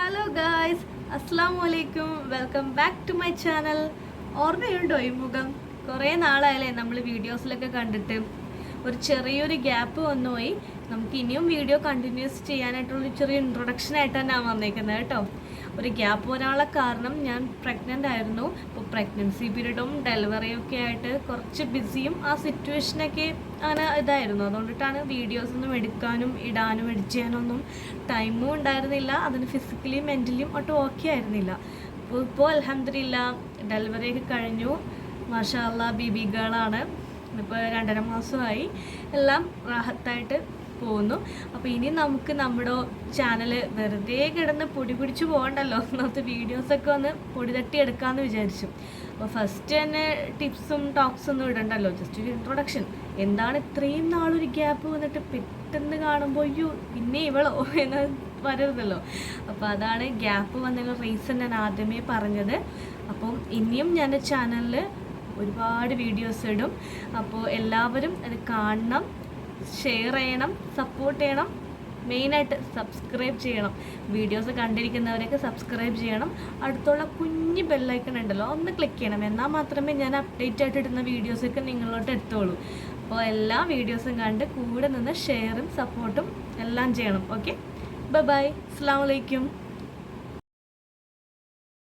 Hello guys, അസ്സലാമു അലൈക്കും. Welcome back to my channel. ഓർമ്മയുണ്ടോ ഈ മുഖം? കുറേ നാളായല്ലേ നമ്മൾ വീഡിയോസിലൊക്കെ കണ്ടിട്ട്. ഒരു ചെറിയൊരു ഗ്യാപ്പ് വന്നുപോയി. നമുക്ക് ഇനിയും വീഡിയോ കണ്ടിന്യൂസ് ചെയ്യാനായിട്ടുള്ളൊരു ചെറിയ ഇൻട്രൊഡക്ഷൻ ആയിട്ട് തന്നെ വന്നേക്കുന്നത് കേട്ടോ. ഒരു ഗ്യാപ്പ് വരാനുള്ള കാരണം ഞാൻ പ്രഗ്നൻ്റ് ആയിരുന്നു. അപ്പോൾ പ്രഗ്നൻസി പീരീഡും ഡെലിവറിയും ഒക്കെ ആയിട്ട് കുറച്ച് ബിസിയും ആ സിറ്റുവേഷനൊക്കെ അങ്ങനെ ഇതായിരുന്നു. അതുകൊണ്ടിട്ടാണ് വീഡിയോസൊന്നും എടുക്കാനും ഇടാനും എഡിറ്റ് ചെയ്യാനൊന്നും ടൈമും ഉണ്ടായിരുന്നില്ല. അതിന് ഫിസിക്കലിയും മെൻ്റലിയും ഒട്ടും ഓക്കെ ആയിരുന്നില്ല. ഇപ്പോൾ അൽഹംദുലില്ലാ ഡെലിവറിയൊക്കെ കഴിഞ്ഞു. മാഷാ അല്ലാ ബേബി ഗേളാണ്. ഇപ്പോൾ 2.5 മാസമായി. എല്ലാം റാഹത്തായിട്ട് പോകുന്നു. അപ്പോൾ ഇനി നമുക്ക് നമ്മുടെ ചാനൽ വെറുതെ കിടന്ന് പൊടി പിടിച്ച് പോകണ്ടല്ലോ, ഒന്നാമത്തെ വീഡിയോസൊക്കെ ഒന്ന് പൊടി തട്ടി എടുക്കാമെന്ന് വിചാരിച്ചു. അപ്പോൾ ഫസ്റ്റ് തന്നെ ടിപ്സും ടോക്സും ഒന്നും ഇടണ്ടല്ലോ, ജസ്റ്റ് ഒരു ഇൻട്രൊഡക്ഷൻ. എന്താണ് ഇത്രയും നാളൊരു ഗ്യാപ്പ് വന്നിട്ട് പെട്ടെന്ന് കാണുമ്പോൾ അയ്യോ പിന്നെ ഇവളോ എന്ന് വരരുതല്ലോ. അപ്പോൾ അതാണ് ഗ്യാപ്പ് വന്നതിനുള്ള റീസൺ ഞാൻ ആദ്യമേ പറഞ്ഞത്. അപ്പം ഇനിയും ഞാൻ ചാനലിൽ ഒരുപാട് വീഡിയോസ് ഇടും. അപ്പോൾ എല്ലാവരും അത് കാണണം, ഷെയർ ചെയ്യണം, സപ്പോർട്ട് ചെയ്യണം. മെയിനായിട്ട് സബ്സ്ക്രൈബ് ചെയ്യണം. വീഡിയോസ് കണ്ടിരിക്കുന്നവരൊക്കെ സബ്സ്ക്രൈബ് ചെയ്യണം. അടുത്തുള്ള കുഞ്ഞ് ബെല്ലൈക്കൺ ഉണ്ടല്ലോ, ഒന്ന് ക്ലിക്ക് ചെയ്യണം. എന്നാൽ മാത്രമേ ഞാൻ അപ്ഡേറ്റ് ആയിട്ട് ഇടുന്ന വീഡിയോസൊക്കെ നിങ്ങളോട്ട് എത്തുള്ളൂ. അപ്പോൾ എല്ലാ വീഡിയോസും കണ്ട് കൂടെ നിന്ന് ഷെയറും സപ്പോർട്ടും എല്ലാം ചെയ്യണം. ഓക്കെ, ബൈ ബൈ, അസ്സലാമു അലൈക്കും.